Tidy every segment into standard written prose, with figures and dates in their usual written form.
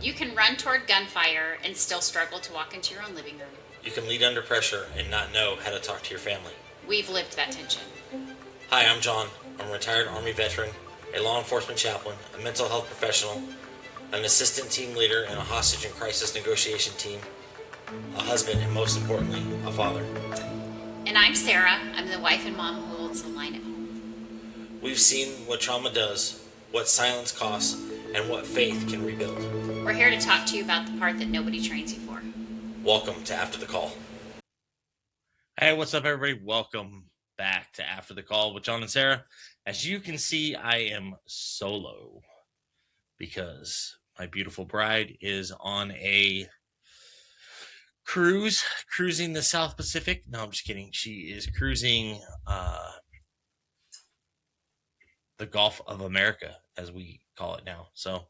You can run toward gunfire and still struggle to walk into your own living room. You can lead under pressure and not know how to talk to your family. We've lived that tension. Hi, I'm John. I'm a retired Army veteran, a law enforcement chaplain, a mental health professional, an assistant team leader in a hostage and crisis negotiation team, a husband, and most importantly, a father. And I'm Sarah. I'm the wife and mom who holds the line at home. We've seen what trauma does, what silence costs, and what faith can rebuild. We're here to talk to you about the part that nobody trains you for. Welcome to After the Call. Hey, what's up, everybody? Welcome back to After the Call with John and Sara. As you can see, I am solo because my beautiful bride is on a cruising the South Pacific. No, I'm just kidding. She is cruising the Gulf of America, as we call it now. So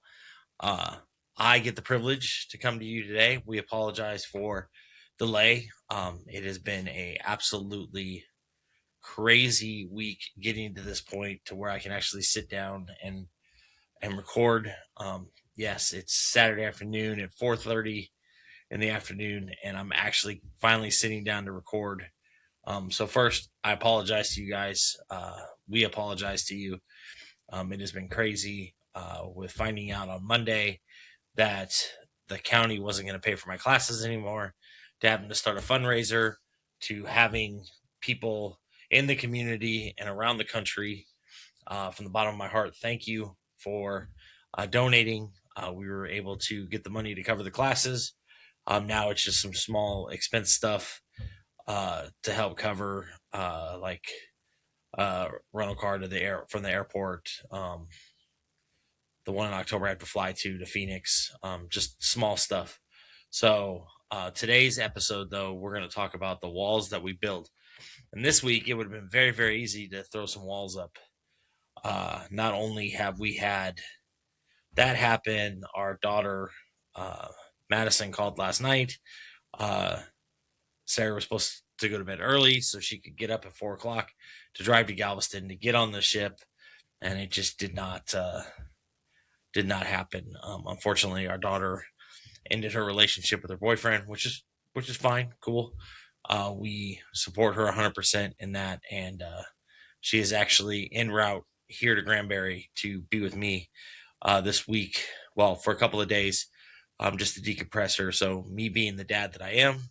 I get the privilege to come to you today. We apologize for delay. It has been a absolutely crazy week getting to this point to where I can actually sit down and record. Yes, it's Saturday afternoon at 4:30 in the afternoon, and I'm actually finally sitting down to record. So first, I apologize to you guys. We apologize to you. It has been crazy with finding out on Monday that the county wasn't going to pay for my classes anymore, to having to start a fundraiser, to having people in the community and around the country. From the bottom of my heart, thank you for donating. We were able to get the money to cover the classes. Now it's just some small expense stuff to help cover, like rental car to the from the airport. The one in October I have to fly to Phoenix. Just small stuff. So today's episode, though, we're going to talk about the walls that we build. And this week, it would have been very, very easy to throw some walls up. Not only have we had that happen, our daughter, Madison, called last night. Sarah was supposed to go to bed early so she could get up at 4 o'clock to drive to Galveston to get on the ship. And it just did not happen. Unfortunately, our daughter ended her relationship with her boyfriend, which is fine, cool. We support her 100% in that, and she is actually en route here to Granbury to be with me this week. Well, for a couple of days, just to decompress her. So, me being the dad that I am,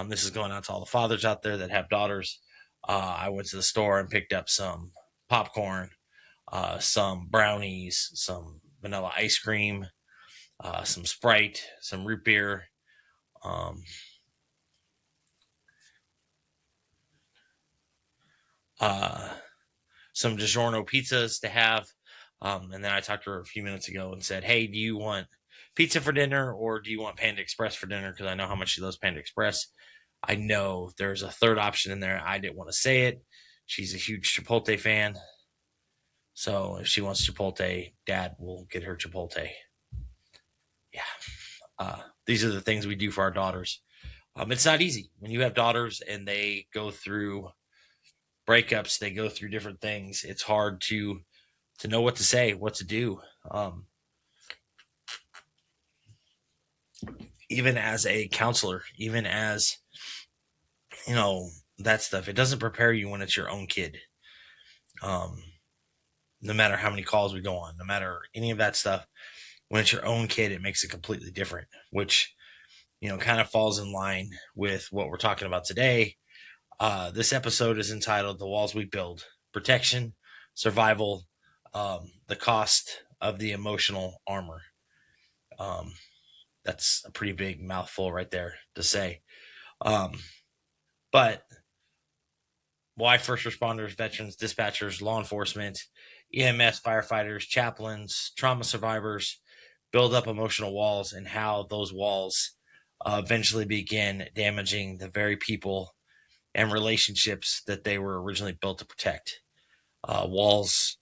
this is going out to all the fathers out there that have daughters. I went to the store and picked up some popcorn, some brownies, some vanilla ice cream, some Sprite, some root beer, some DiGiorno pizzas to have. And then I talked to her a few minutes ago and said, hey, do you want pizza for dinner or do you want Panda Express for dinner? Because I know how much she loves Panda Express. I know there's a third option in there. I didn't want to say it. She's a huge Chipotle fan. So if she wants Chipotle, Dad will get her Chipotle. Yeah. These are the things we do for our daughters. It's not easy when you have daughters and they go through breakups, they go through different things. It's hard to know what to say, what to do. Even as a counselor, even as, that stuff, it doesn't prepare you when it's your own kid. No matter how many calls we go on, no matter any of that stuff, when it's your own kid, it makes it completely different, which, kind of falls in line with what we're talking about today. This episode is entitled The Walls We Build: Protection, Survival, the Cost of the Emotional Armor. That's a pretty big mouthful right there to say. But why first responders, veterans, dispatchers, law enforcement, EMS, firefighters, chaplains, trauma survivors build up emotional walls, and how those walls eventually begin damaging the very people and relationships that they were originally built to protect. Walls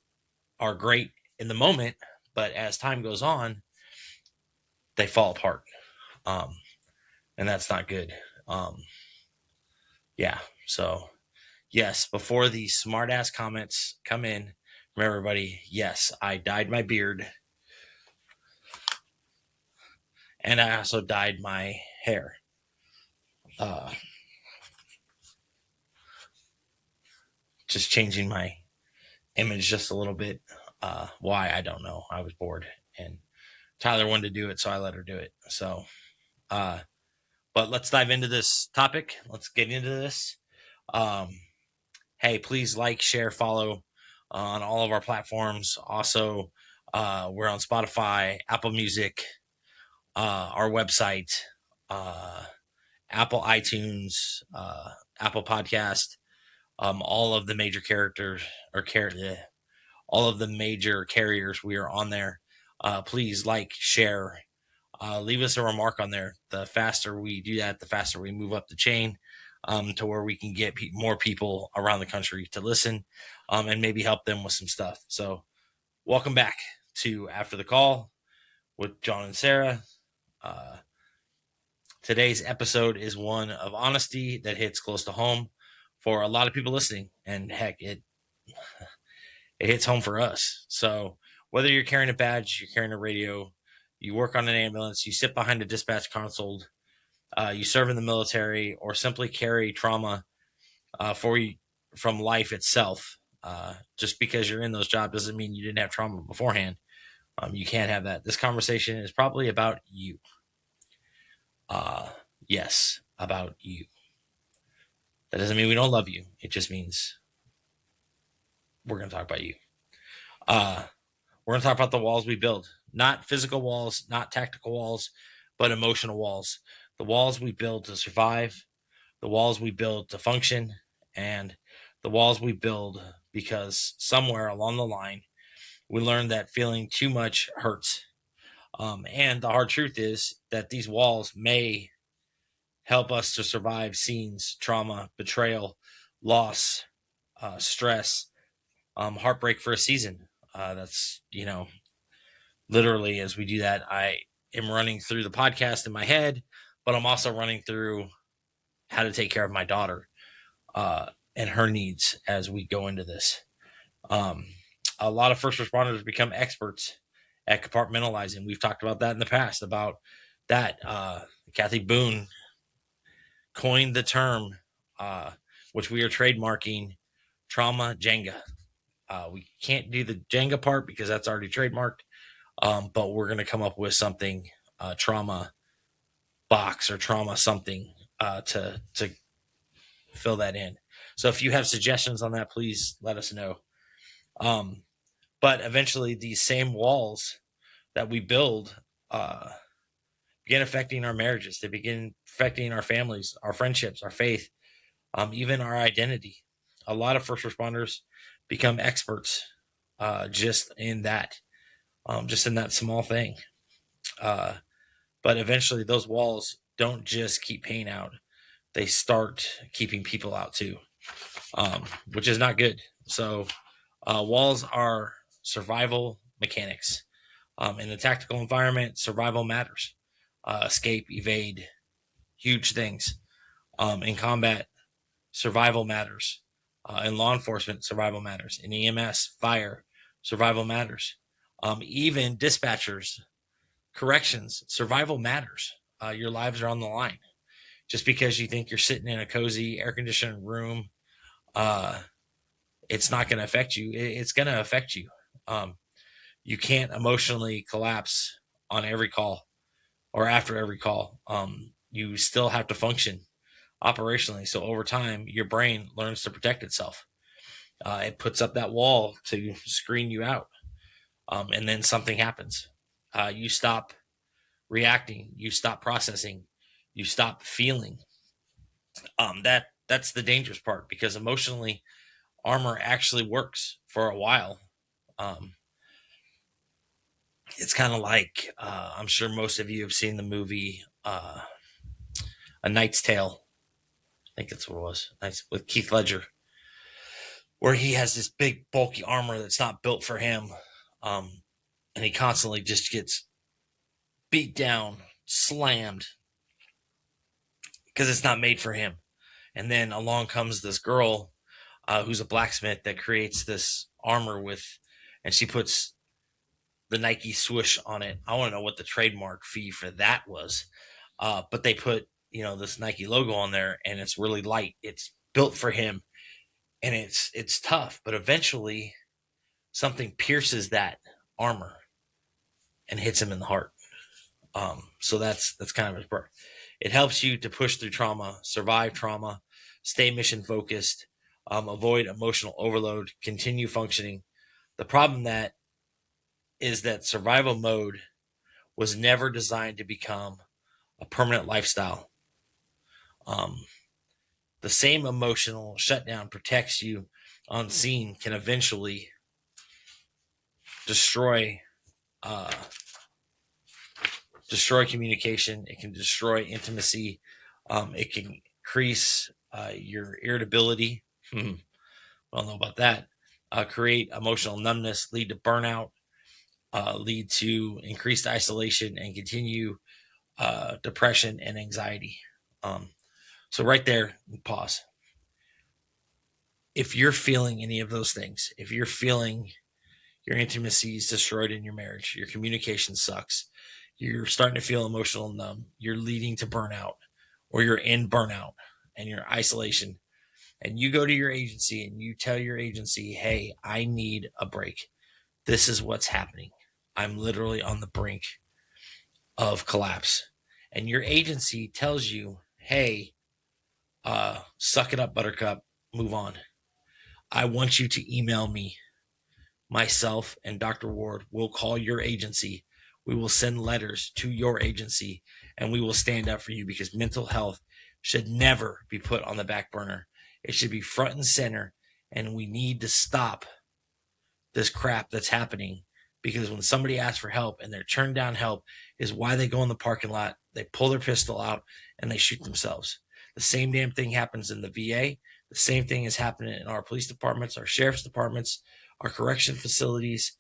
are great in the moment, but as time goes on, they fall apart. And that's not good. Yeah. So, yes, before the smart ass comments come in from everybody, yes, I dyed my beard. and I also dyed my hair. Just changing my image just a little bit. Why, I don't know. I was bored, and Tyler wanted to do it, so I let her do it. So, but let's dive into this topic. Let's get into this. Um, hey, please like, share, follow on all of our platforms. Also, we're on Spotify, Apple Music, our website, uh, Apple iTunes, Apple Podcast, all of the major characters or all of the major carriers. We are on there. Please like, share, leave us a remark on there. The faster we do that, the faster we move up the chain to where we can get more people around the country to listen and maybe help them with some stuff. So, welcome back to After the Call with John and Sara. Today's episode is one of honesty that hits close to home for a lot of people listening, and heck, it hits home for us. So whether you're carrying a badge, you're carrying a radio, you work on an ambulance, you sit behind a dispatch console, you serve in the military, or simply carry trauma for you from life itself. Just because you're in those jobs doesn't mean you didn't have trauma beforehand. You can't have that. This conversation is probably about you. Yes, about you. That doesn't mean we don't love you. It just means we're going to talk about you. We're going to talk about the walls we build, not physical walls, not tactical walls, but emotional walls. The walls we build to survive, the walls we build to function, and the walls we build because somewhere along the line, we learned that feeling too much hurts. And the hard truth is that these walls may help us to survive scenes, trauma, betrayal, loss, stress, heartbreak for a season. That's, literally as we do that, I am running through the podcast in my head, but I'm also running through how to take care of my daughter and her needs as we go into this. A lot of first responders become experts at compartmentalizing. We've talked about that in the past, about that. Kathy Boone coined the term, which we are trademarking, trauma Jenga. We can't do the Jenga part because that's already trademarked, but we're going to come up with something, trauma box or trauma something to fill that in. So if you have suggestions on that, please let us know. But eventually, these same walls that we build begin affecting our marriages. They begin affecting our families, our friendships, our faith, even our identity. A lot of first responders become experts just in that small thing. But eventually, those walls don't just keep pain out; they start keeping people out too, which is not good. So, walls are survival mechanics. In the tactical environment, survival matters. Escape, evade, huge things. In combat, survival matters. In law enforcement, survival matters. In EMS, fire, survival matters. Even dispatchers, corrections, survival matters. Your lives are on the line. Just because you think you're sitting in a cozy, air conditioned room, it's not going to affect you. It's going to affect you. You can't emotionally collapse on every call or after every call. You still have to function operationally. So over time, your brain learns to protect itself. It puts up that wall to screen you out. And then something happens. You stop reacting. You stop processing. You stop feeling. That's the dangerous part, because emotionally, armor actually works for a while. It's kind of like, I'm sure most of you have seen the movie A Knight's Tale. I think that's what it was. Nice, with Keith Ledger, where he has this big bulky armor that's not built for him, and he constantly just gets beat down, slammed, because it's not made for him. And then along comes this girl who's a blacksmith that creates this armor and she puts the Nike swoosh on it. I want to know what the trademark fee for that was. But they put, this Nike logo on there, and it's really light. It's built for him, and it's tough. But eventually, something pierces that armor and hits him in the heart. So that's kind of his birth. It helps you to push through trauma, survive trauma, stay mission focused, avoid emotional overload, continue functioning. The problem that is that survival mode was never designed to become a permanent lifestyle. The same emotional shutdown protects you unseen can eventually destroy uh, destroy communication. It can destroy intimacy. It can increase your irritability. I don't know about that. Create emotional numbness, lead to burnout, lead to increased isolation, and continue depression and anxiety. So right there, pause. If you're feeling any of those things, if you're feeling your intimacy is destroyed in your marriage, your communication sucks, you're starting to feel emotional numb, you're leading to burnout, or you're in burnout and you're isolation, and you go to your agency and you tell your agency, hey, I need a break. This is what's happening. I'm literally on the brink of collapse. And your agency tells you, hey, suck it up, buttercup, move on. I want you to email me. Myself and Dr. Ward will call your agency. We will send letters to your agency, and we will stand up for you, because mental health should never be put on the back burner. It should be front and center, and we need to stop this crap that's happening, because when somebody asks for help and they're turned down help is why they go in the parking lot, they pull their pistol out, and they shoot themselves. The same damn thing happens in the VA. The same thing is happening in our police departments, our sheriff's departments, our correction facilities,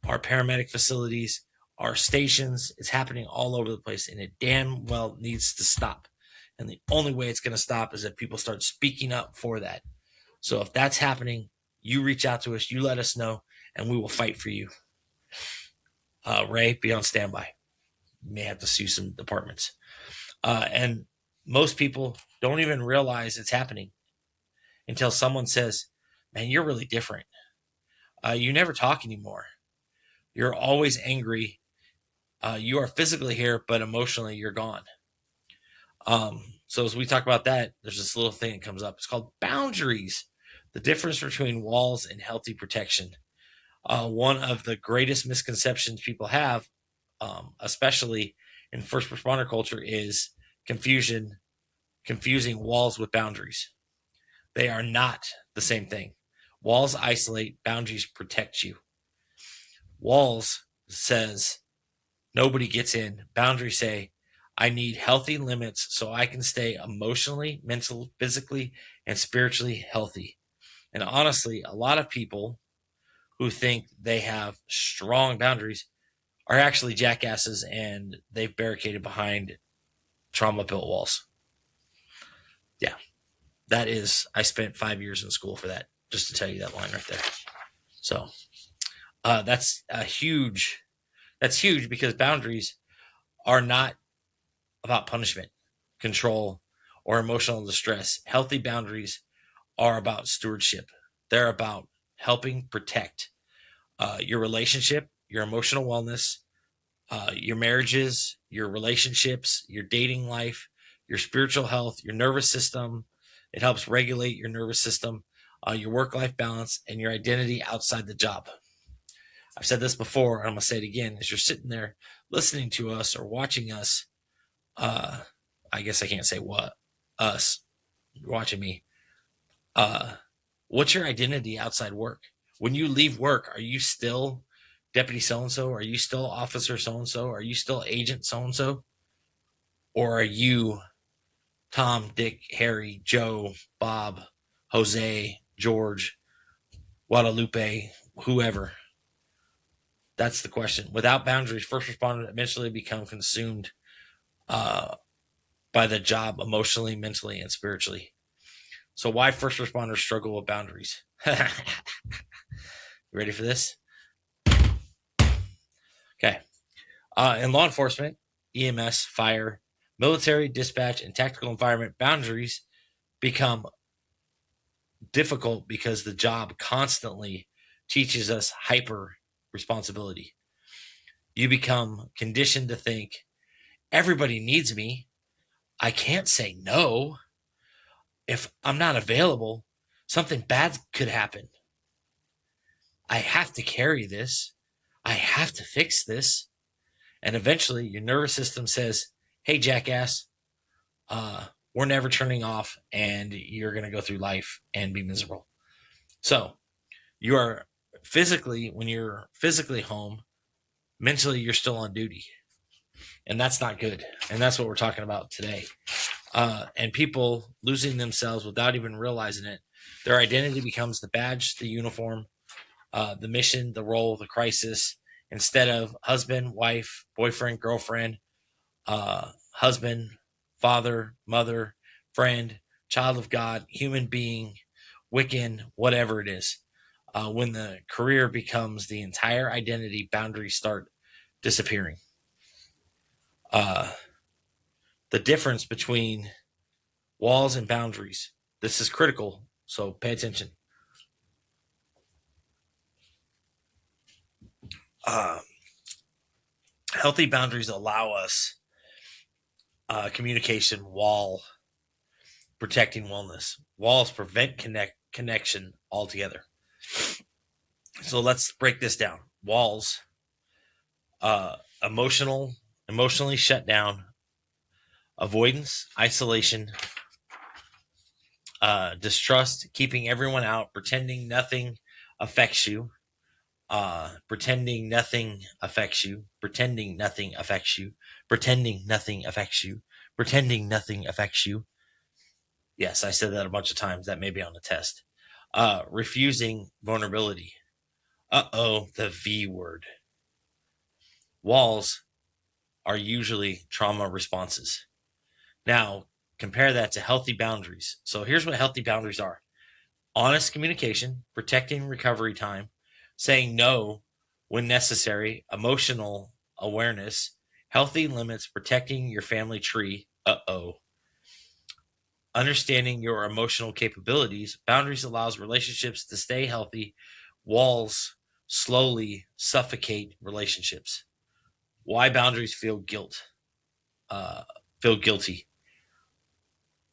our paramedic facilities, our stations. It's happening all over the place, and it damn well needs to stop. And the only way it's going to stop is if people start speaking up for that. So if that's happening, you reach out to us, you let us know, and we will fight for you. Ray, be on standby. You may have to sue some departments. And most people don't even realize it's happening until someone says, man, you're really different. You never talk anymore. You're always angry. You are physically here, but emotionally you're gone. So as we talk about that, there's this little thing that comes up. It's called boundaries. The difference between walls and healthy protection. One of the greatest misconceptions people have, especially in first responder culture, is confusing walls with boundaries. They are not the same thing. Walls isolate, boundaries protect you. Walls says nobody gets in. Boundaries say I need healthy limits so I can stay emotionally, mentally, physically, and spiritually healthy. And honestly, a lot of people who think they have strong boundaries are actually jackasses, and they've barricaded behind trauma built walls. Yeah, I spent 5 years in school for that, just to tell you that line right there. So that's huge because boundaries are not about punishment, control, or emotional distress. Healthy boundaries are about stewardship. They're about helping protect your relationship, your emotional wellness, your marriages, your relationships, your dating life, your spiritual health, your nervous system. It helps regulate your nervous system, your work-life balance, and your identity outside the job. I've said this before, and I'm going to say it again. As you're sitting there listening to us or watching us, I guess I can't say what, us, watching me. What's your identity outside work? When you leave work, are you still deputy so-and-so? Are you still officer so-and-so? Are you still agent so-and-so? Or are you Tom, Dick, Harry, Joe, Bob, Jose, George, Guadalupe, whoever? That's the question. Without boundaries, first responders eventually become consumed by the job emotionally, mentally, and spiritually. So why first responders struggle with boundaries? You ready for this? Okay. In law enforcement, EMS, fire, military, dispatch, and tactical environment, boundaries become difficult because the job constantly teaches us hyper responsibility. You become conditioned to think everybody needs me. I can't say no. If I'm not available, something bad could happen. I have to carry this. I have to fix this. And eventually your nervous system says, hey, jackass, we're never turning off and you're going to go through life and be miserable. So you are physically, when you're physically home, mentally you're still on duty. And that's not good. And that's what we're talking about today. And people losing themselves without even realizing it. Their identity becomes the badge, the uniform, the mission, the role, the crisis, instead of husband, wife, boyfriend, girlfriend, husband, father, mother, friend, child of God, human being, Wiccan, whatever it is. When the career becomes the entire identity, boundaries start disappearing. The difference between walls and boundaries. This is critical, so pay attention. Uh, Healthy boundaries allow us communication while protecting wellness. Walls prevent connection altogether. So let's break this down. Walls, uh, emotionally shut down, avoidance, isolation, distrust, keeping everyone out, pretending nothing affects you, pretending nothing affects you, pretending nothing affects you, pretending nothing affects you, pretending nothing affects you. Yes, I said that a bunch of times. That may be on the test. Refusing vulnerability. The V word. Walls are usually trauma responses. Now, compare that to healthy boundaries. So here's what healthy boundaries are: honest communication, protecting recovery time, saying no when necessary, emotional awareness, healthy limits, protecting your family tree. Understanding your emotional capabilities. Boundaries allows relationships to stay healthy. Walls slowly suffocate relationships. Why boundaries feel feel guilty.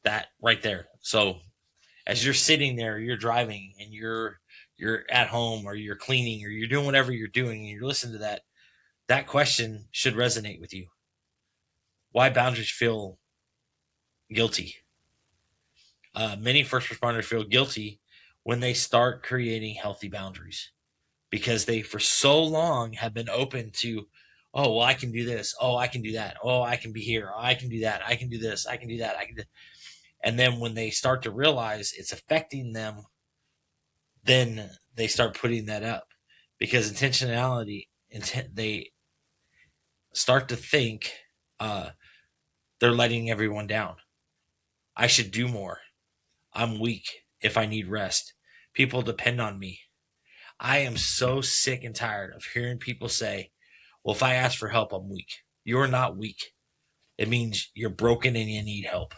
That right there. So as you're sitting there, you're driving and you're at home or you're cleaning or you're doing whatever you're doing and you're listening to that question should resonate with you. Why boundaries feel guilty. Many first responders feel guilty when they start creating healthy boundaries because they for so long have been open to, oh, well, I can do this, oh, I can do that, oh, I can be here, oh, I can do that, I can do this, I can do that, I can do. And then when they start to realize it's affecting them, then they start putting that up because they start to think uh, they're letting everyone down. I should do more. I'm weak if I need rest. People depend on me. I am so sick and tired of hearing people say, well, if I ask for help, I'm weak. You're not weak. It means you're broken and you need help.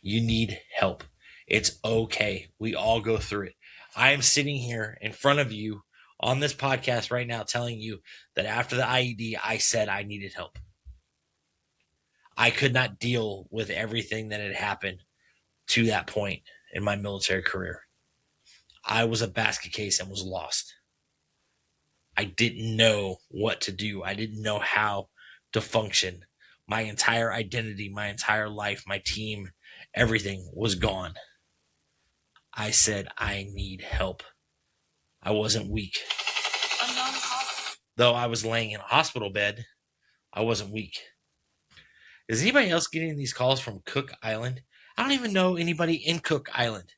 You need help. It's okay. We all go through it. I am sitting here in front of you on this podcast right now telling you that after the IED, I said I needed help. I could not deal with everything that had happened to that point in my military career. I was a basket case and was lost. I didn't know what to do. I didn't know how to function. My entire identity, my entire life, my team, everything was gone. I said, I need help. I wasn't weak. Though I was laying in a hospital bed, I wasn't weak. Is anybody else getting these calls from Cook Island? I don't even know anybody in Cook Island.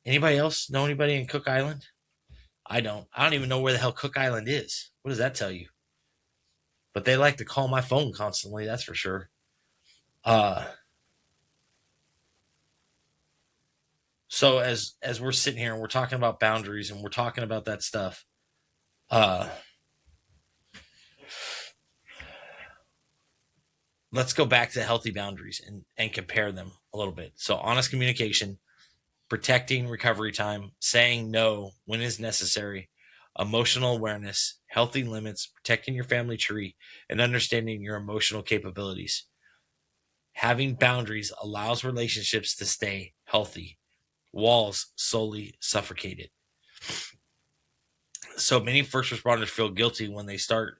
Anybody else know anybody in Cook Island? I don't. I don't even know where the hell Cook Island is. What does that tell you? But they like to call my phone constantly, that's for sure. Uh So as we're sitting here and we're talking about boundaries and we're talking about that stuff, uh, let's go back to healthy boundaries and compare them a little bit. So honest communication, protecting recovery time, saying no when is necessary, emotional awareness, healthy limits, protecting your family tree, and understanding your emotional capabilities. Having boundaries allows relationships to stay healthy. Walls solely suffocate it. So many first responders feel guilty when they start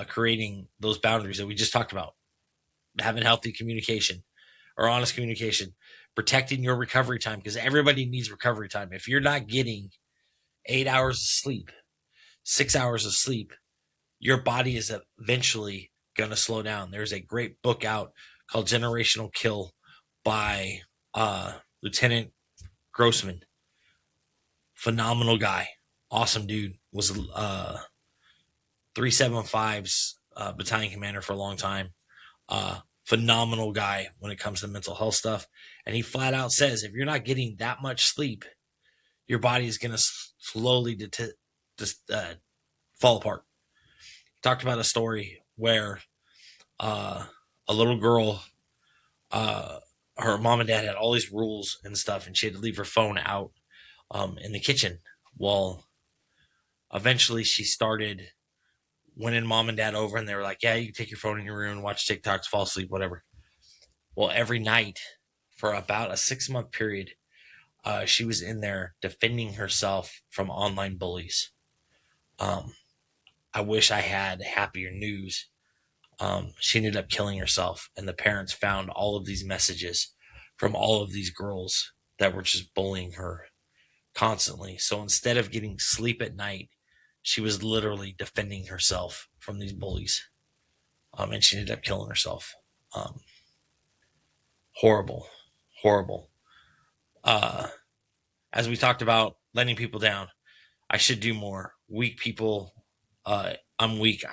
creating those boundaries that we just talked about. Having healthy communication or honest communication, protecting your recovery time, because everybody needs recovery time. If you're not getting 8 hours of sleep, 6 hours of sleep, your body is eventually going to slow down. There's a great book out called Generational Kill by Lieutenant Grossman. Phenomenal guy. Awesome dude. Was 375's battalion commander for a long time. Phenomenal guy when it comes to mental health stuff. And he flat out says if you're not getting that much sleep, your body is going to slowly fall apart. He talked about a story where a little girl, her mom and dad had all these rules and stuff, and she had to leave her phone out in the kitchen. Well, eventually she started winning mom and dad over, and they were like, yeah, you can take your phone in your room and watch TikToks, fall asleep, whatever. Well, every night for about a 6-month period, she was in there defending herself from online bullies. I wish I had happier news. She ended up killing herself, and the parents found all of these messages from all of these girls that were just bullying her constantly. So instead of getting sleep at night, she was literally defending herself from these bullies. And she ended up killing herself. Um, horrible, horrible. Uh, as we talked about letting people down, I should do more. Weak people, I'm weak.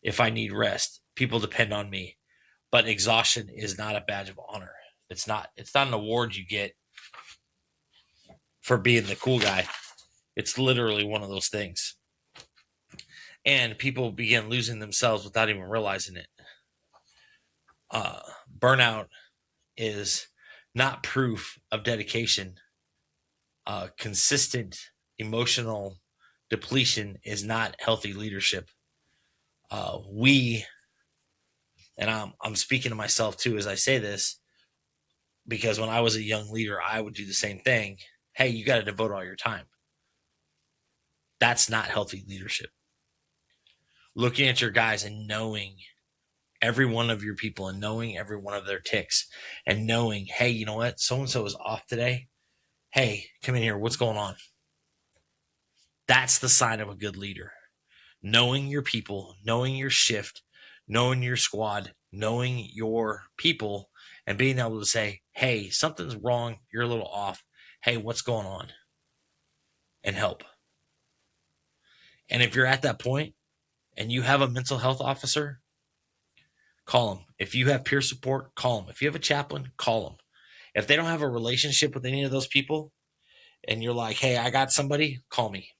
If I need rest, people depend on me. But exhaustion is not a badge of honor. It's not. It's not an award you get for being the cool guy. It's literally one of those things. And people begin losing themselves without even realizing it. Uh, Burnout is not proof of dedication. Consistent emotional depletion is not healthy leadership. We, and I'm speaking to myself too as I say this, because when I was a young leader, I would do the same thing. Hey, you got to devote all your time. That's not healthy leadership. Looking at your guys and knowing every one of your people and knowing every one of their ticks and knowing, hey, you know what? So and so is off today. Hey, come in here. What's going on? That's the sign of a good leader. Knowing your people, knowing your shift, knowing your squad, knowing your people, and being able to say, hey, something's wrong. You're a little off. Hey, what's going on? And help. And if you're at that point and you have a mental health officer, call them. If you have peer support, call them. If you have a chaplain, call them. If they don't have a relationship with any of those people and you're like, hey, I got somebody, call me.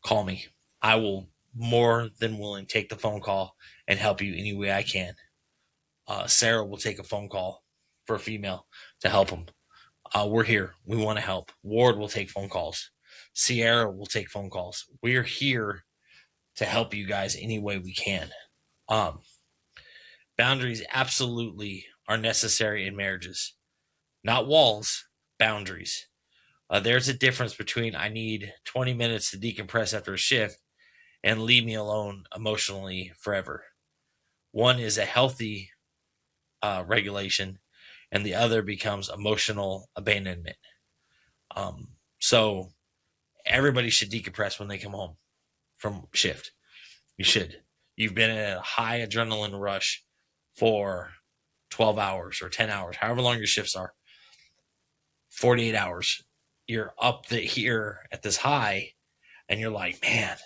Call me. I will more than willing take the phone call and help you any way I can. Sarah will take a phone call for a female to help them. We're here. We want to help. Ward will take phone calls. Sierra will take phone calls. We're here to help you guys any way we can. Um, Boundaries absolutely are necessary in marriages, not walls, boundaries. There's a difference between I need 20 minutes to decompress after a shift and leave me alone emotionally forever. One is a healthy regulation, and the other becomes emotional abandonment. So everybody should decompress when they come home from shift. You should. You've been in a high adrenaline rush for 12 hours or 10 hours, however long your shifts are, 48 hours. You're up here at this high, and you're like, man,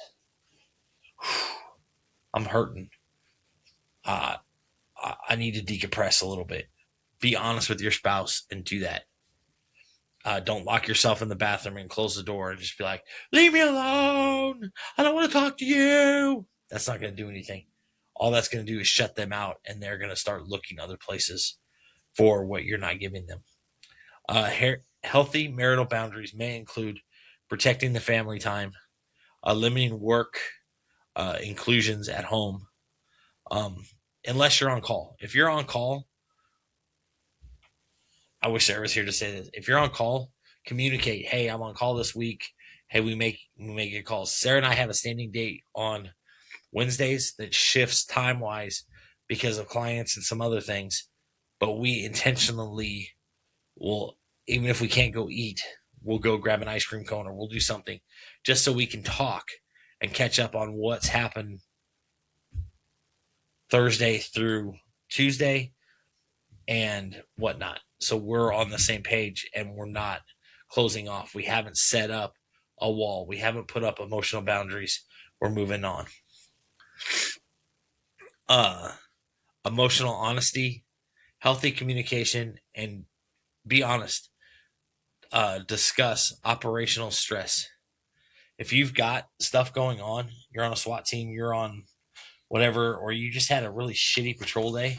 I'm hurting. I need to decompress a little bit. Be honest with your spouse and do that. Don't lock yourself in the bathroom and close the door and just be like, leave me alone. I don't want to talk to you. That's not going to do anything. All that's going to do is shut them out, and they're going to start looking other places for what you're not giving them. Healthy marital boundaries may include protecting the family time, limiting work inclusions at home, um, unless you're on call. If you're on call, I wish Sarah was here to say this. If you're on call, communicate. Hey, I'm on call this week. Hey, we make get calls. Sarah and I have a standing date on Wednesdays that shifts time wise because of clients and some other things. But we intentionally will, even if we can't go eat, we'll go grab an ice cream cone or we'll do something just so we can talk and catch up on what's happened Thursday through Tuesday and whatnot. So we're on the same page and we're not closing off. We haven't set up a wall. We haven't put up emotional boundaries. We're moving on. Emotional honesty, healthy communication, and be honest. Discuss operational stress. If you've got stuff going on, you're on a SWAT team, you're on whatever, or you just had a really shitty patrol day,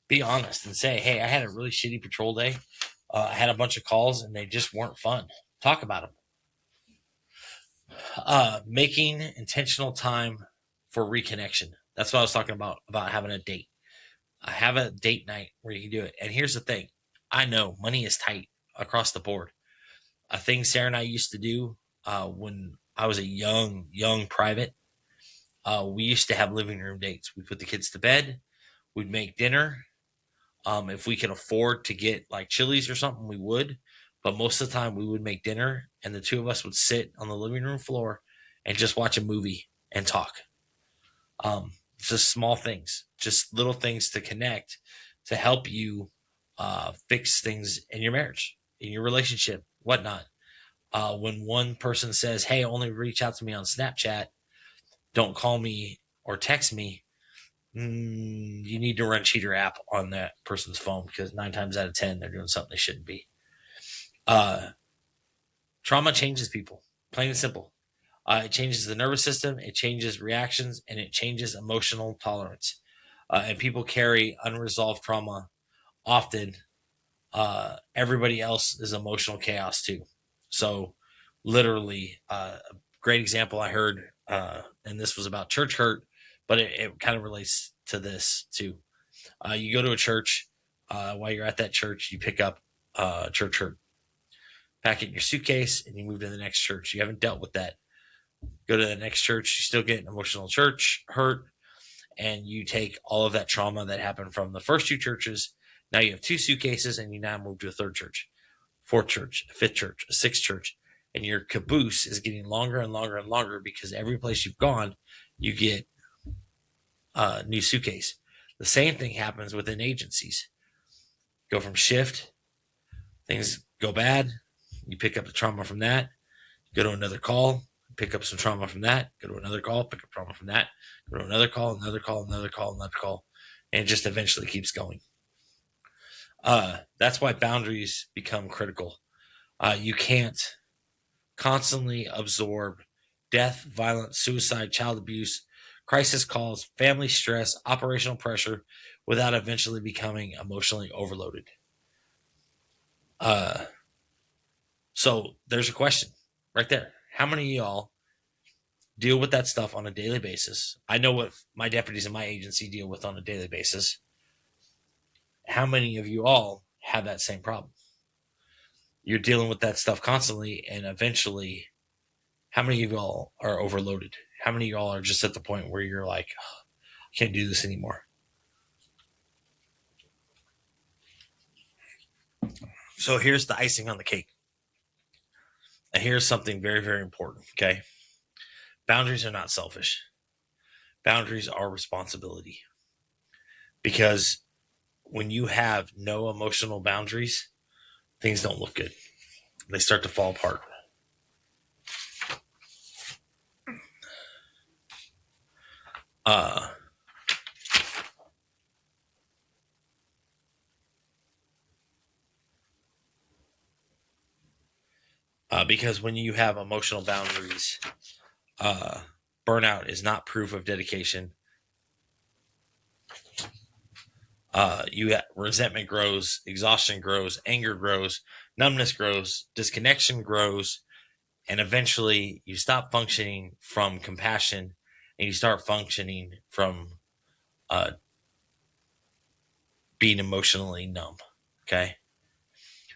be honest and say, hey, I had a really shitty patrol day. I had a bunch of calls and they just weren't fun. Talk about them. Making intentional time for reconnection. That's what I was talking about having a date. I have a date night where you can do it. And here's the thing. I know money is tight across the board. A thing Sarah and I used to do when I was a young private, we used to have living room dates. We'd put the kids to bed. We'd make dinner. If we could afford to get like Chili's or something, we would. But most of the time, we would make dinner, and the two of us would sit on the living room floor and just watch a movie and talk. Just small things, just little things to connect, to help you fix things in your marriage, in your relationship, whatnot. When one person says, "Hey, only reach out to me on Snapchat, don't call me or text me," you need to run Cheater app on that person's phone because 9 times out of 10 they're doing something they shouldn't be. Trauma changes people, plain and simple. It changes the nervous system, it changes reactions, and it changes emotional tolerance. And people carry unresolved trauma often. Everybody else is emotional chaos too. So, literally, a great example I heard, and this was about church hurt, but it kind of relates to this too. You go to a church. While you're at that church, you pick up church hurt, pack it in your suitcase, and you move to the next church. You haven't dealt with that. Go to the next church. You still get emotional church hurt, and you take all of that trauma that happened from the first two churches. Now you have two suitcases, and you now move to a third church, fourth church, a fifth church, a sixth church, and your caboose is getting longer and longer and longer because every place you've gone, you get a new suitcase. The same thing happens within agencies. Go from shift, things go bad, you pick up the trauma from that, go to another call, pick up some trauma from that, go to another call, pick up trauma from that, go to another call, another call, another call, another call, and it just eventually keeps going. That's why boundaries become critical. You can't constantly absorb death, violence, suicide, child abuse, crisis calls, family stress, operational pressure without eventually becoming emotionally overloaded. So there's a question right there. How many of y'all deal with that stuff on a daily basis? I know what my deputies in my agency deal with on a daily basis. How many of you all have that same problem? You're dealing with that stuff constantly, and eventually, how many of y'all are overloaded? How many of y'all are just at the point where you're like, oh, I can't do this anymore? So here's the icing on the cake. And here's something very, very important, okay? Boundaries are not selfish. Boundaries are responsibility. Because when you have no emotional boundaries, things don't look good. They start to fall apart. Uh, Because when you have emotional boundaries, burnout is not proof of dedication. Resentment grows, exhaustion grows, anger grows, numbness grows, disconnection grows, and eventually you stop functioning from compassion and you start functioning from uh, being emotionally numb. Okay.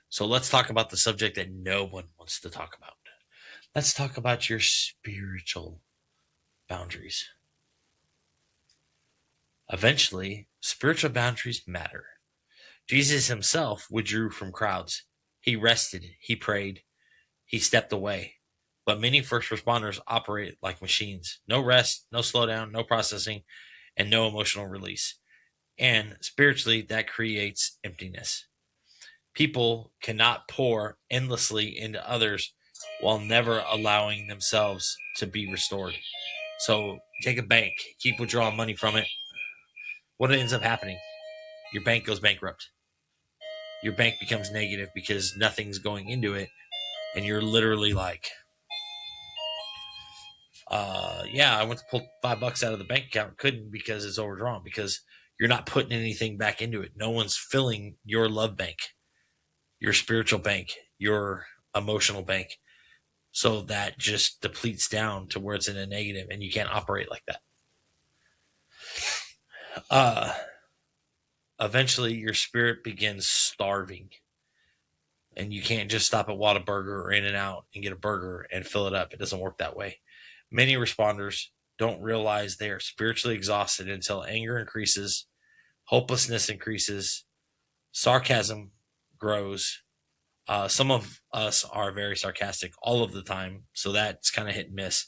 So let's talk about the subject that no one wants to talk about. Let's talk about your spiritual boundaries. Eventually, spiritual boundaries matter. Jesus himself withdrew from crowds. He rested, he prayed, he stepped away. But many first responders operate like machines. No rest, no slowdown, no processing, and no emotional release. And spiritually, that creates emptiness. People cannot pour endlessly into others while never allowing themselves to be restored. So take a bank, keep withdrawing money from it. What ends up happening? Your bank goes bankrupt. Your bank becomes negative because nothing's going into it. And you're literally like, yeah, I went to pull $5 out of the bank account, couldn't because it's overdrawn, because you're not putting anything back into it. No one's filling your love bank, your spiritual bank, your emotional bank. So that just depletes down to where it's in a negative and you can't operate like that. Uh, Eventually your spirit begins starving and you can't just stop at Whataburger or In and Out and get a burger and fill it up. It doesn't work that way. Many responders don't realize they are spiritually exhausted until anger increases, hopelessness increases, sarcasm grows. Some of us are very sarcastic all of the time, so that's kind of hit and miss.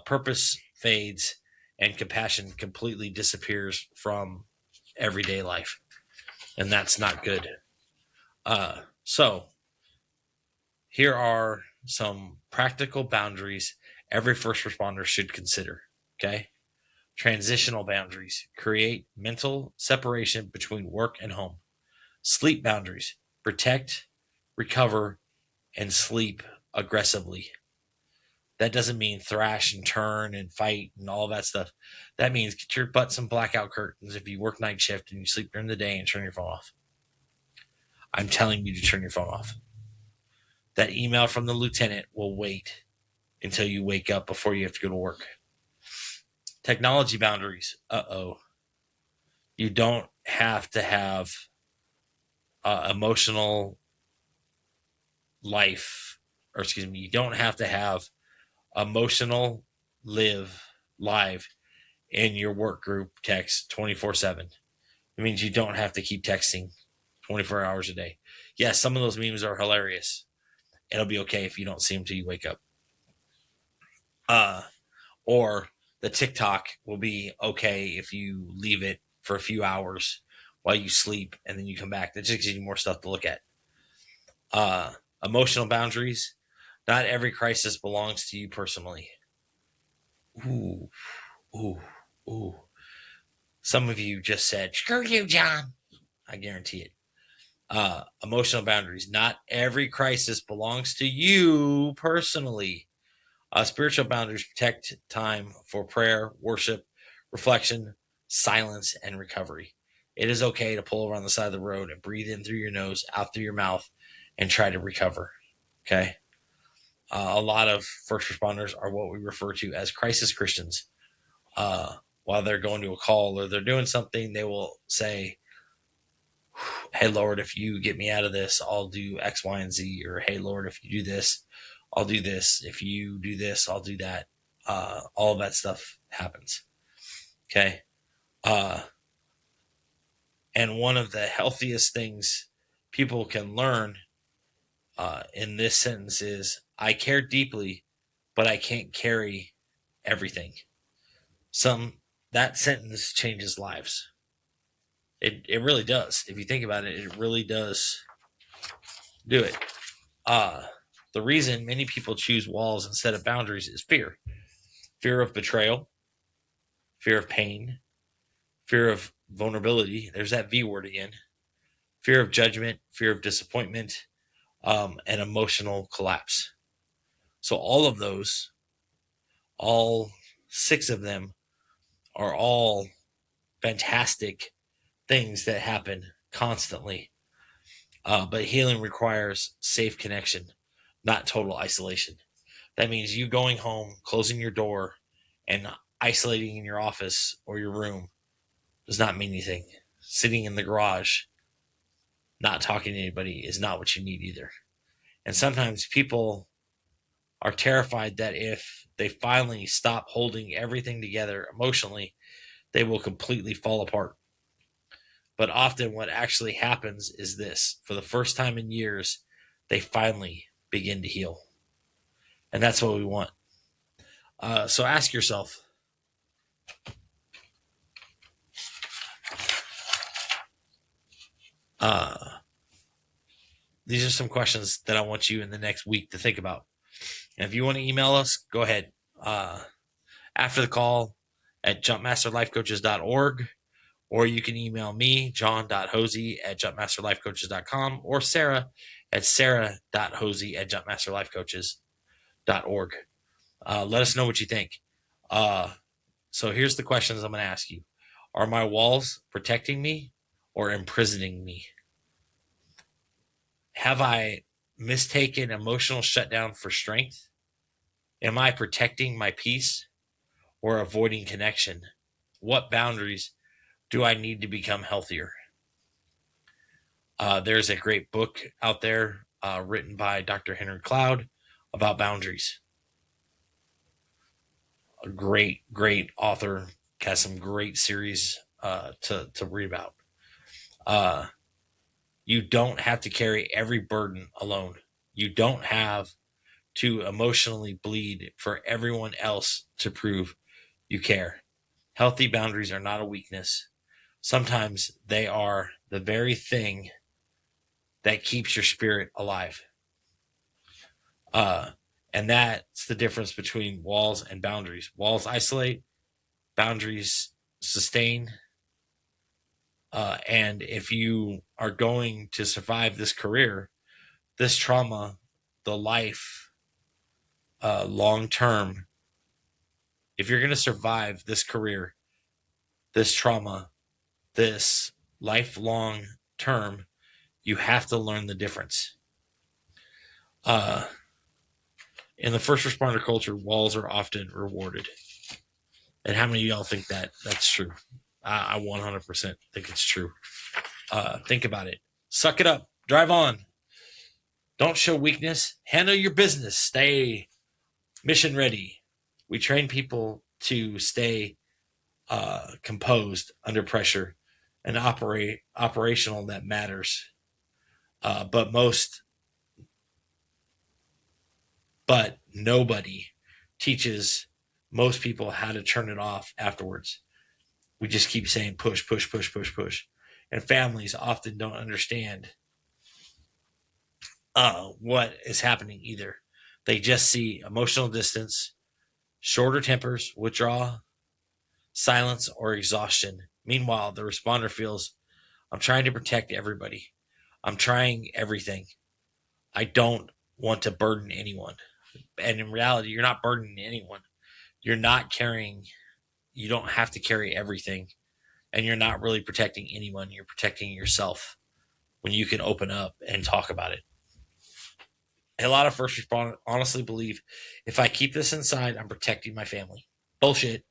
Purpose fades and compassion completely disappears from everyday life, and that's not good. So here are some practical boundaries every first responder should consider. Okay. Transitional boundaries create mental separation between work and home. Sleep boundaries protect, recover, and sleep aggressively. That doesn't mean thrash and turn and fight and all that stuff. That means get your butt some blackout curtains if you work night shift and you sleep during the day and turn your phone off. I'm telling you to turn your phone off. That email from the lieutenant will wait until you wake up before you have to go to work. Technology boundaries. You don't have to have emotional life, or excuse me, you don't have to have emotional live in your work group text 24/7. It means you don't have to keep texting 24 hours a day. Yes, some of those memes are hilarious. It'll be okay if you don't see them till you wake up. Or the TikTok will be okay if you leave it for a few hours while you sleep and then you come back. That just gives you more stuff to look at. Uh, Emotional boundaries. Not every crisis belongs to you personally. Ooh, ooh, ooh. Some of you just said, screw you, John. I guarantee it. Emotional boundaries. Not every crisis belongs to you personally. Spiritual boundaries protect time for prayer, worship, reflection, silence, and recovery. It is okay to pull over on the side of the road and breathe in through your nose, out through your mouth, and try to recover. Okay. A lot of first responders are what we refer to as crisis Christians. While they're going to a call or they're doing something, they will say, hey, Lord, if you get me out of this, I'll do X, Y, and Z. Or, hey, Lord, if you do this, I'll do this. If you do this, I'll do that. All of that stuff happens. Okay. Uh, and one of the healthiest things people can learn in this sentence is I care deeply, but I can't carry everything. That sentence changes lives. It really does. If you think about it, it really does do it. Uh, the reason many people choose walls instead of boundaries is fear of betrayal, fear of pain, fear of vulnerability. There's that V word again. Fear of judgment, fear of disappointment, and emotional collapse. So all of those, all 6 of them, are all fantastic things that happen constantly. But healing requires safe connection, not total isolation. That means you going home, closing your door, and isolating in your office or your room does not mean anything. Sitting in the garage, not talking to anybody, is not what you need either. And sometimes people are terrified that if they finally stop holding everything together emotionally, they will completely fall apart. But often, what actually happens is this: for the first time in years, they finally begin to heal. And that's what we want. So ask yourself, uh, these are some questions that I want you in the next week to think about. And if you want to email us, go ahead. After the call at jumpmasterlifecoaches.org, or you can email me, john.hosea at jumpmasterlifecoaches.com, or Sarah at sarah.hosea at jumpmasterlifecoaches.org. Let us know what you think. So here's the questions I'm going to ask you. Are my walls protecting me or imprisoning me? Have I mistaken emotional shutdown for strength? Am I protecting my peace or avoiding connection? What boundaries do I need to become healthier? There's a great book out there written by Dr. Henry Cloud about boundaries. A great author, has some great series to read about. You don't have to carry every burden alone. You don't have to emotionally bleed for everyone else to prove you care. Healthy boundaries are not a weakness. Sometimes they are the very thing that keeps your spirit alive. And that's the difference between walls and boundaries. Walls isolate, boundaries sustain. And if you are going to survive this career, this trauma, the life, long term, if you're going to survive this career, this trauma, this lifelong term, you have to learn the difference. In the first responder culture, walls are often rewarded. And how many of y'all think that that's true? I 100% think it's true. Think about it. Suck it up. Drive on. Don't show weakness. Handle your business. Stay mission ready. We train people to stay composed under pressure and operate operational that matters. But nobody teaches most people how to turn it off afterwards. We just keep saying push, push, push, push, push. And families often don't understand what is happening either. They just see emotional distance, shorter tempers, withdrawal, silence, or exhaustion. Meanwhile, the responder feels, I'm trying to protect everybody. I'm trying everything. I don't want to burden anyone. And in reality, you're not burdening anyone. You're not carrying, you don't have to carry everything. And you're not really protecting anyone. You're protecting yourself when you can open up and talk about it. A lot of first responders honestly believe if I keep this inside, I'm protecting my family. Bullshit.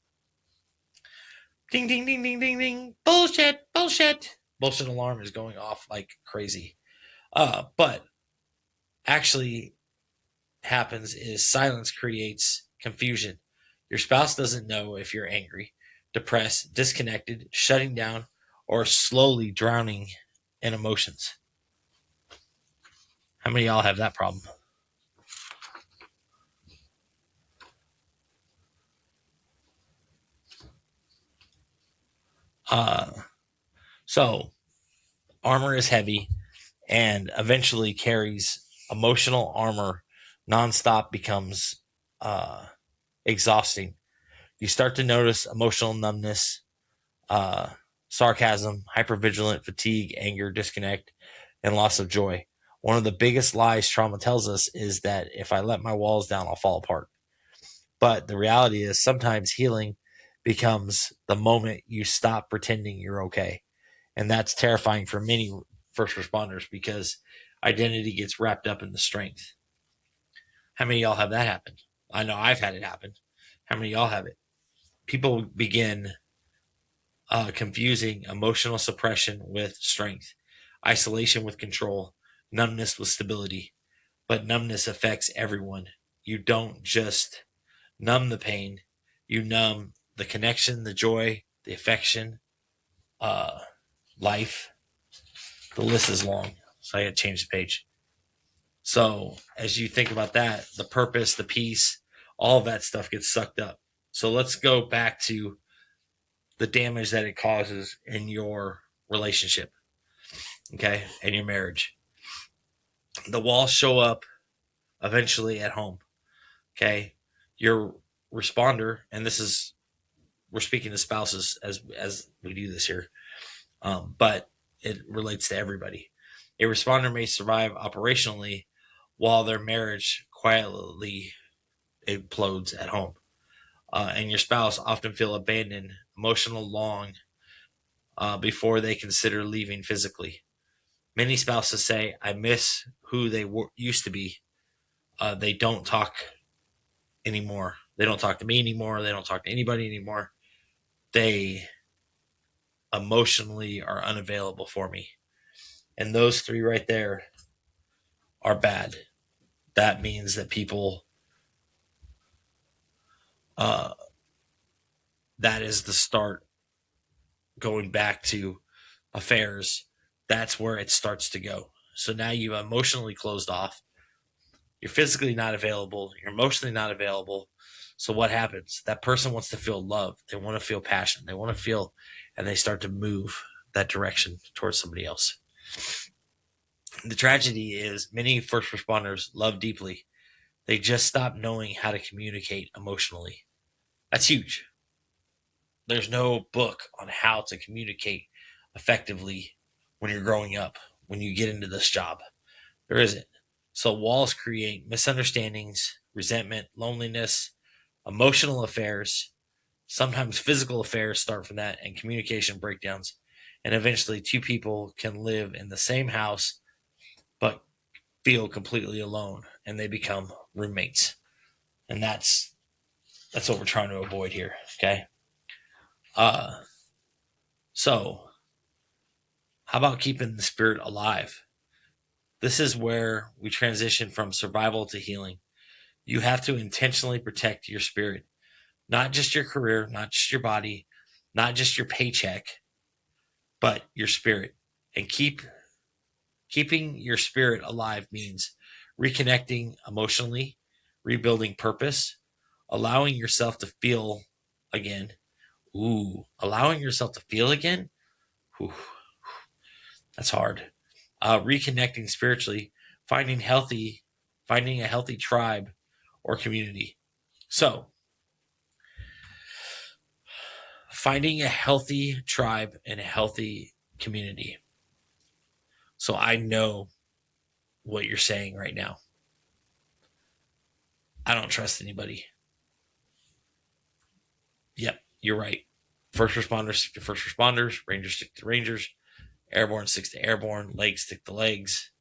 Ding, ding, ding, ding, ding, ding. Bullshit, bullshit. Bullshit alarm is going off like crazy. But actually happens is silence creates confusion. Your spouse doesn't know if you're angry, depressed, disconnected, shutting down, or slowly drowning in emotions. How many of y'all have that problem? So armor is heavy and eventually carries emotional armor nonstop becomes exhausting. You start to notice emotional numbness, sarcasm, hypervigilant, fatigue, anger, disconnect, and loss of joy. One of the biggest lies trauma tells us is that if I let my walls down, I'll fall apart. But the reality is sometimes healing becomes the moment you stop pretending you're okay. And that's terrifying for many first responders because identity gets wrapped up in the strength. How many of y'all have that happen? I know I've had it happen. How many of y'all have it? People begin confusing emotional suppression with strength, isolation with control, numbness with stability. But numbness affects everyone. You don't just numb the pain, you numb the connection, the joy, the affection, uh, life. The list is long, so I got to change the page. So as you think about that, the purpose, the peace, all of that stuff gets sucked up. So let's go back to the damage that it causes in your relationship, okay, and your marriage. The walls show up eventually at home, okay? Your responder, and this is, we're speaking to spouses as we do this here, but it relates to everybody. A responder may survive operationally while their marriage quietly implodes at home. And your spouse often feel abandoned, emotional long before they consider leaving physically. Many spouses say, I miss who they used to be. They don't talk anymore. They don't talk to me anymore. They don't talk to anybody anymore. They emotionally are unavailable for me. And those three right there are bad. That means that people, uh, that is the start going back to affairs. That's where it starts to go. So now you emotionally closed off. You're physically not available. You're emotionally not available. So what happens? That person wants to feel love. They want to feel passion. They want to feel, and they start to move that direction towards somebody else. The tragedy is many first responders love deeply. They just stop knowing how to communicate emotionally. That's huge. There's no book on how to communicate effectively when you're growing up, when you get into this job. There isn't. So walls create misunderstandings, resentment, loneliness, emotional affairs. Sometimes physical affairs start from that, and communication breakdowns. And eventually, two people can live in the same house but feel completely alone, and they become roommates. And that's what we're trying to avoid here. Okay. Uh, so how about keeping the spirit alive? This is where we transition from survival to healing. You have to intentionally protect your spirit, not just your career, not just your body, not just your paycheck, but your spirit. And keeping your spirit alive means reconnecting emotionally, rebuilding purpose, allowing yourself to feel again. Allowing yourself to feel again. Ooh, that's hard. Reconnecting spiritually, finding healthy, finding a healthy tribe or community. So, finding a healthy tribe and a healthy community. So I know what you're saying right now. I don't trust anybody. Yep, you're right. First responders stick to first responders, rangers stick to rangers, airborne sticks to airborne, legs stick to legs,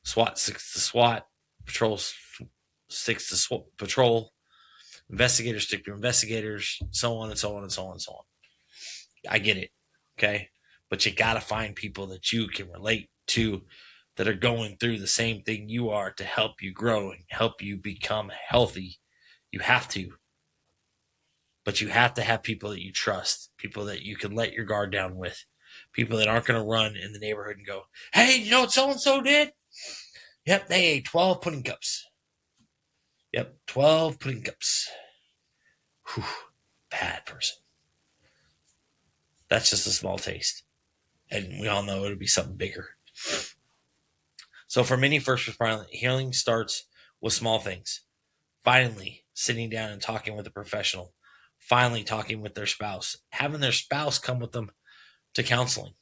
SWAT sticks to SWAT, patrol sticks to patrol, investigators stick to investigators, so on and so on and so on and so on. I get it. Okay. But you got to find people that you can relate to that are going through the same thing you are to help you grow and help you become healthy. You have to. But you have to have people that you trust, people that you can let your guard down with, people that aren't going to run in the neighborhood and go, hey, you know what so and so did? Yep, they ate 12 pudding cups. Yep, 12 pudding cups. Whew, bad person. That's just a small taste. And we all know it'll be something bigger. So for many first responders, healing starts with small things. Finally, sitting down and talking with a professional. Finally, talking with their spouse. Having their spouse come with them to counseling.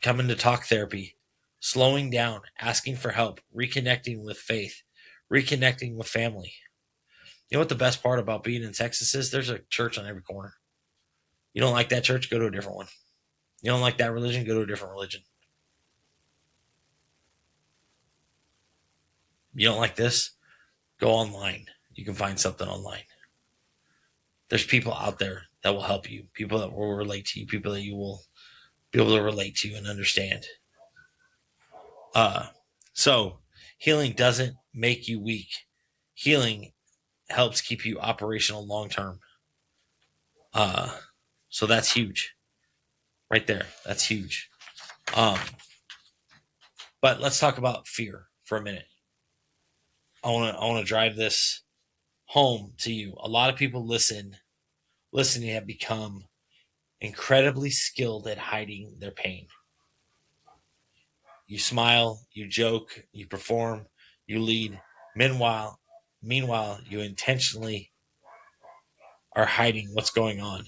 Coming to talk therapy. slowing down, asking for help, reconnecting with faith, reconnecting with family. You know what the best part about being in Texas is? There's a church on every corner. You don't like that church? Go to a different one. You don't like that religion? Go to a different religion. You don't like this? Go online. You can find something online. There's people out there that will help you, people that will relate to you, people that you will be able to relate to and understand. So healing doesn't make you weak. Healing helps keep you operational long term. So that's huge. Right there. That's huge. But let's talk about fear for a minute. I want to drive this home to you. A lot of people listening have become incredibly skilled at hiding their pain. You smile, you joke, you perform, you lead. Meanwhile, you intentionally are hiding what's going on.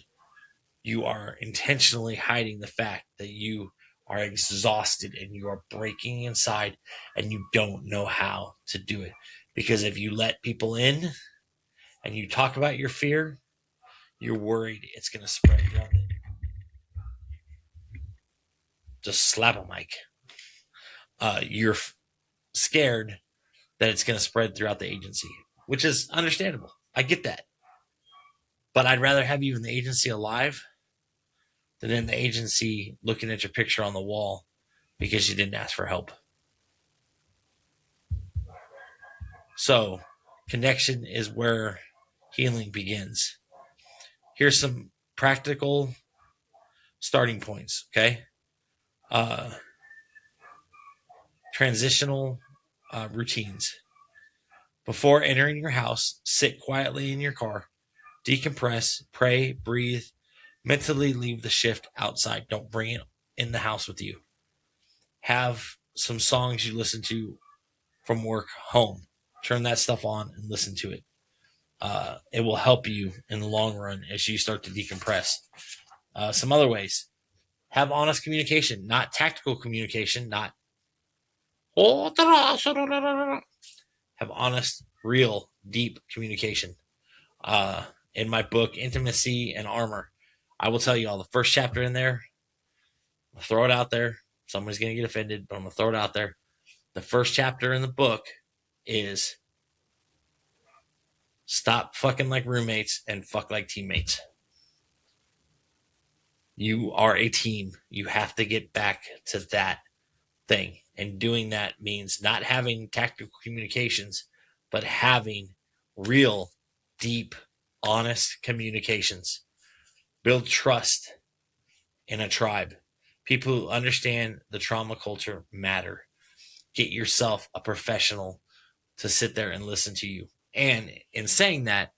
You are intentionally hiding the fact that you are exhausted and you are breaking inside and you don't know how to do it. Because if you let people in and you talk about your fear, you're worried it's going to spread around it. Just slap a mic. You're scared that it's going to spread throughout the agency, which is understandable. I get that. But I'd rather have you in the agency alive than in the agency looking at your picture on the wall because you didn't ask for help. So, connection is where healing begins. Here's some practical starting points, okay? Transitional routines. Before entering your house, sit quietly in your car, decompress, pray, breathe, mentally leave the shift outside. Don't bring it in the house with you. Have some songs you listen to from work home. Turn that stuff on and listen to it. It will help you in the long run as you start to decompress. Some other ways. Have honest communication, not tactical communication, not have honest, real, deep communication. In my book, Intimacy and Armor, I will tell you all the first chapter in there. I'll throw it out there. Somebody's going to get offended, but I'm going to throw it out there. The first chapter in the book is stop fucking like roommates and fuck like teammates. You are a team. You have to get back to that thing. And doing that means not having tactical communications, but having real, deep, honest communications. Build trust in a tribe. People who understand the trauma culture matter. Get yourself a professional to sit there and listen to you. And in saying that,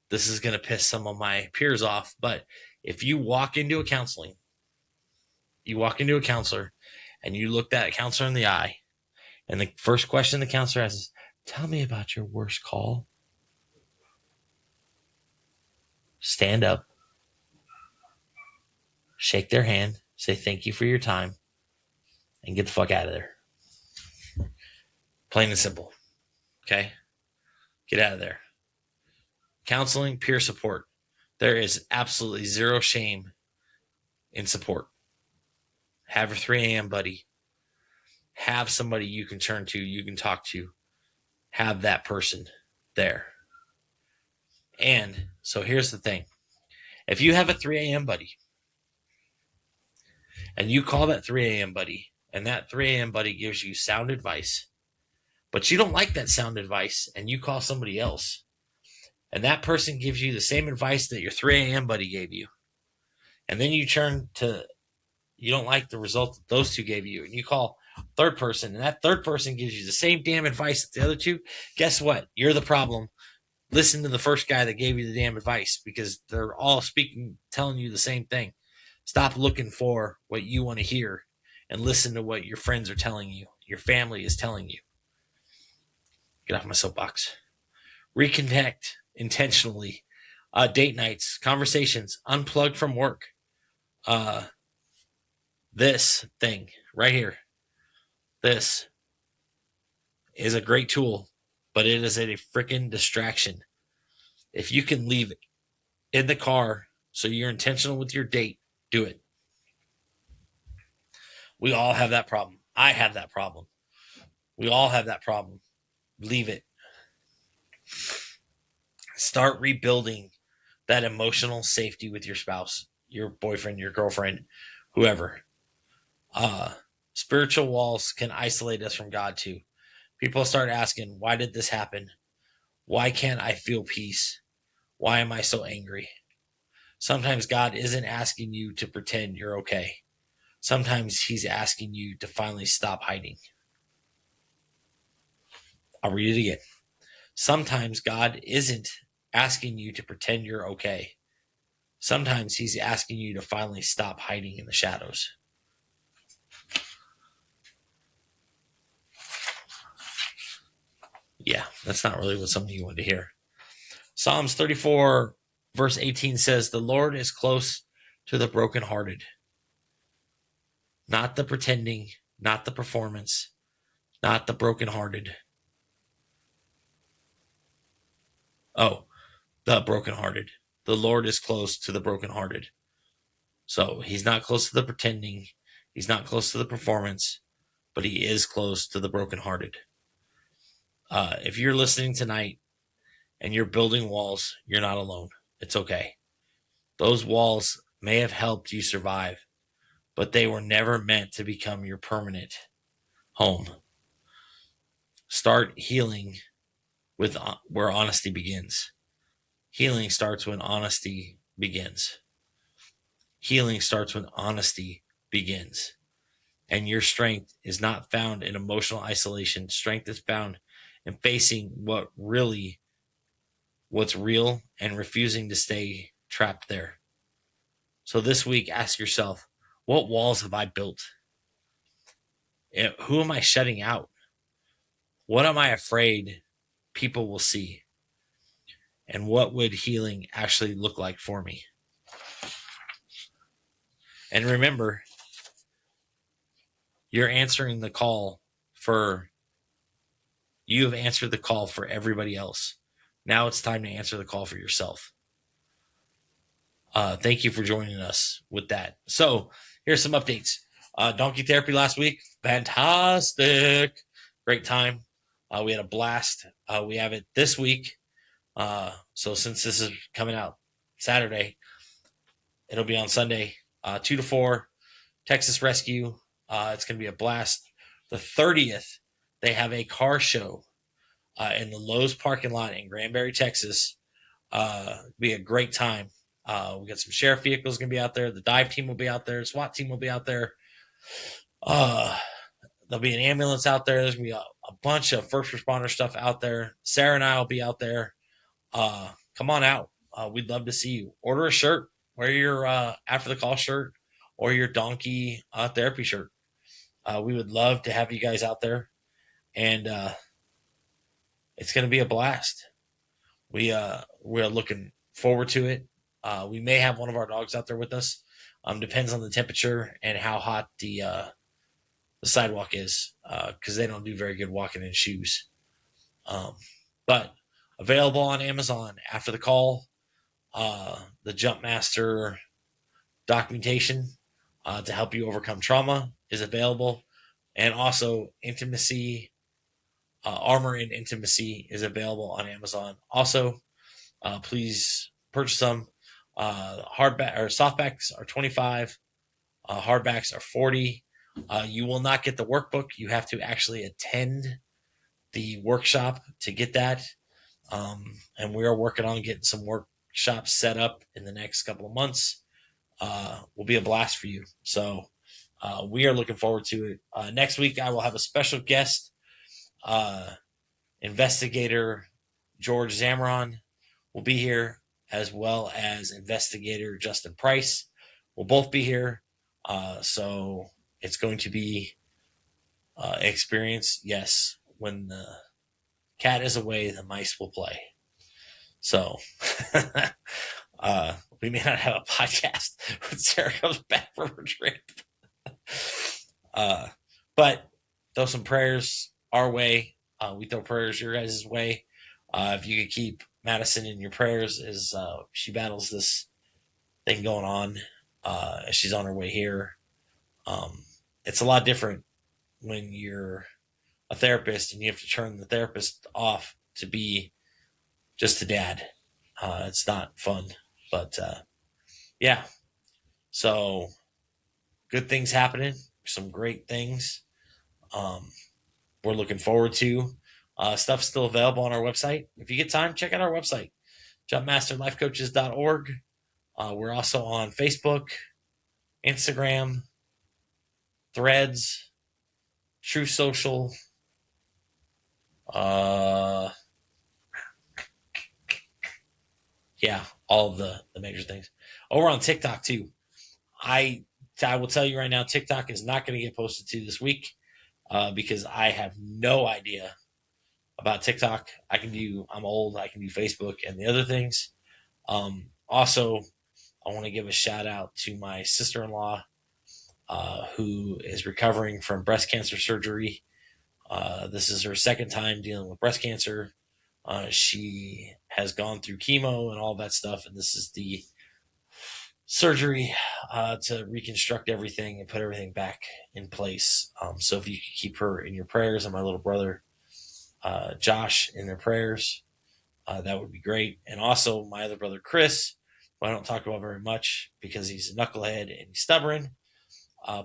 this is going to piss some of my peers off, but if you walk into a counseling, you walk into a counselor and you look that counselor in the eye, and the first question the counselor asks is, tell me about your worst call. Stand up, shake their hand, say thank you for your time, and get the fuck out of there. Plain and simple. Okay? Get out of there. Counseling, peer support. There is absolutely zero shame in support. Have your 3 a.m. buddy. Have somebody you can turn to, you can talk to. Have that person there. And so here's the thing. If you have a 3 a.m. buddy and you call that 3 a.m. buddy and that 3 a.m. buddy gives you sound advice, but you don't like that sound advice and you call somebody else and that person gives you the same advice that your 3 a.m. buddy gave you, and then you don't like the result that those two gave you and you call third person and that third person gives you the same damn advice that the other two, guess what? You're the problem. Listen to the first guy that gave you the damn advice because they're all telling you the same thing. Stop looking for what you want to hear and listen to what your friends are telling you, your family is telling you. Get off my soapbox. Reconnect intentionally. Date nights, conversations, unplug from work. This thing right here. This is a great tool, but it is a freaking distraction. If you can leave it in the car so you're intentional with your date, do it. We all have that problem. I have that problem. We all have that problem. Leave it. Start rebuilding that emotional safety with your spouse, your boyfriend, your girlfriend, whoever. Uh, Spiritual walls can isolate us from God too. People start asking, why did this happen? Why can't I feel peace? Why am I so angry? Sometimes God isn't asking you to pretend you're okay. Sometimes he's asking you to finally stop hiding. I'll read it again. Sometimes God isn't asking you to pretend you're okay. Sometimes he's asking you to finally stop hiding in the shadows. Yeah, that's not really what some of you want to hear. Psalms 34, verse 18 says, the Lord is close to the brokenhearted. Not the pretending, not the performance, not the brokenhearted. Oh, the brokenhearted. The Lord is close to the brokenhearted. So he's not close to the pretending. He's not close to the performance, but he is close to the brokenhearted. If you're listening tonight and you're building walls, you're not alone. It's okay. Those walls may have helped you survive, but they were never meant to become your permanent home. Start healing with where honesty begins. Healing starts when honesty begins. Healing starts when honesty begins. And your strength is not found in emotional isolation. Strength is found in facing what's real and refusing to stay trapped there. So this week, ask yourself, what walls have I built? Who am I shutting out? What am I afraid people will see? And what would healing actually look like for me? And remember, you're answering the call you have answered the call for everybody else. Now it's time to answer the call for yourself. Thank you for joining us with that. So here's some updates. Donkey therapy last week, fantastic, great time. We had a blast. We have it this week. So since this is coming out Saturday, it'll be on Sunday, 2 to 4, Texas Rescue. It's going to be a blast. The 30th, they have a car show in the Lowe's parking lot in Granbury, Texas. Be a great time. We got some sheriff vehicles going to be out there. The dive team will be out there. The SWAT team will be out there. There'll be an ambulance out there. There's going to be a bunch of first responder stuff out there. Sarah and I will be out there. Come on out. We'd love to see you. Order a shirt. Wear your after the call shirt or your donkey therapy shirt. We would love to have you guys out there. And it's going to be a blast. We're looking forward to it. We may have one of our dogs out there with us. Depends on the temperature and how hot the sidewalk is, because they don't do very good walking in shoes. But available on Amazon after the call. The Jumpmaster documentation to help you overcome trauma is available, and also intimacy. Armor in Intimacy is available on Amazon. Also, please purchase them. Hardback or softbacks are $25. Hardbacks are $40. You will not get the workbook. You have to actually attend the workshop to get that. And we are working on getting some workshops set up in the next couple of months. Will be a blast for you. So we are looking forward to it. Next week, I will have a special guest. Investigator George Zamron will be here, as well as investigator Justin Price will both be here. So it's going to be experience. Yes, when the cat is away, the mice will play. So we may not have a podcast when Sarah comes back from her trip. But throw some prayers our way. We throw prayers your guys' way. If you could keep Madison in your prayers as she battles this thing going on, as she's on her way here. It's a lot different when you're a therapist and you have to turn the therapist off to be just a dad. It's not fun, but yeah. So good things happening, some great things. We're looking forward to. Stuff's still available on our website. If you get time, check out our website, jumpmasterlifecoaches.org. We're also on Facebook, Instagram, Threads, True Social. Yeah, all of the major things. Oh, we're on TikTok too. I will tell you right now, TikTok is not going to get posted to this week because I have no idea about TikTok. I'm old. I can do Facebook and the other things. Also, I want to give a shout out to my sister-in-law who is recovering from breast cancer surgery. This is her second time dealing with breast cancer. She has gone through chemo and all that stuff, and this is the surgery to reconstruct everything and put everything back in place. So if you could keep her in your prayers and my little brother Josh in their prayers, that would be great. And also my other brother Chris, who I don't talk about very much because he's a knucklehead and he's stubborn.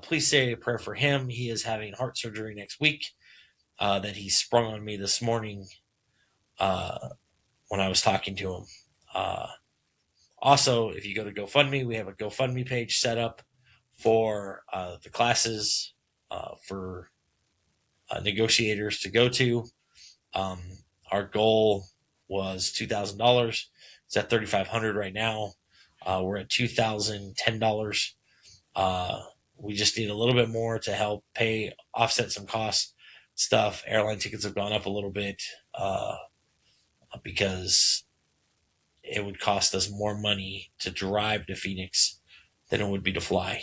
Please say a prayer for him. He is having heart surgery next week that he sprung on me this morning when I was talking to him. Also, if you go to GoFundMe, we have a GoFundMe page set up for the classes for negotiators to go to. Our goal was $2,000. It's at $3,500 right now. We're at $2,010. We just need a little bit more to help offset some cost stuff. Airline tickets have gone up a little bit because it would cost us more money to drive to Phoenix than it would be to fly,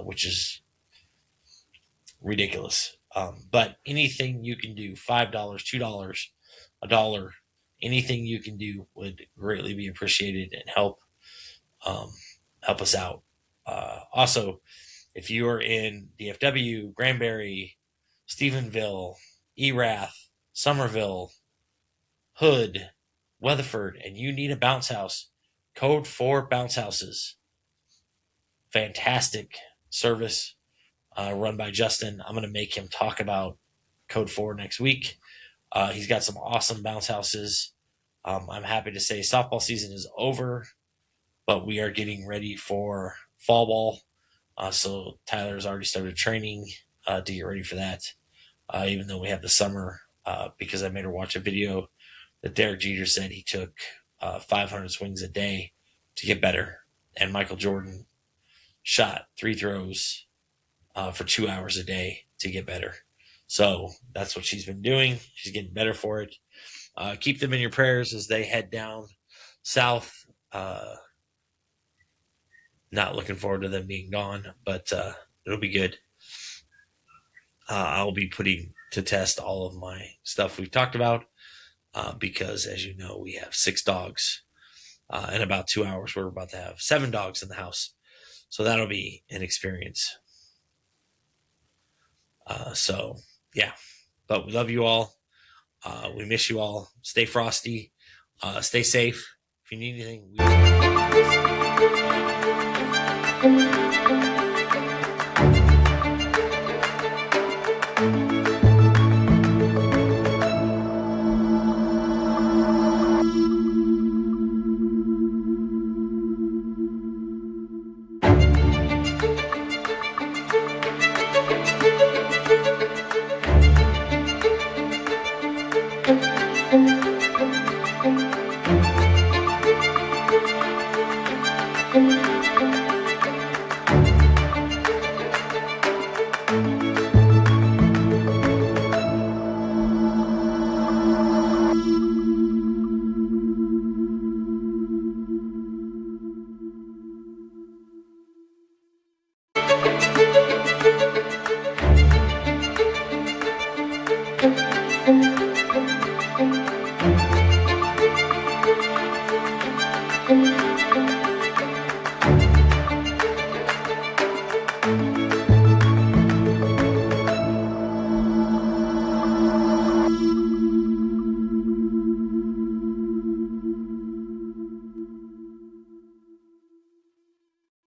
which is ridiculous. But anything you can do, $5, $2, $1, anything you can do would greatly be appreciated and help us out. Also, if you are in DFW, Granbury, Stephenville, Erath, Somerville, Hood, Weatherford, and you need a bounce house, Code 4 Bounce Houses. Fantastic service run by Justin. I'm going to make him talk about Code 4 next week. He's got some awesome bounce houses. I'm happy to say softball season is over, but we are getting ready for fall ball. So Tyler's already started training to get ready for that, even though we have the summer, because I made her watch a video that Derek Jeter said he took 500 swings a day to get better. And Michael Jordan shot 3 throws for 2 hours a day to get better. So that's what she's been doing. She's getting better for it. Keep them in your prayers as they head down south. Not looking forward to them being gone, but it'll be good. I'll be putting to test all of my stuff we've talked about because, as you know, we have 6 dogs. In about 2 hours, we're about to have 7 dogs in the house. So that'll be an experience. So, yeah. But we love you all. We miss you all. Stay frosty. Stay safe. If you need anything,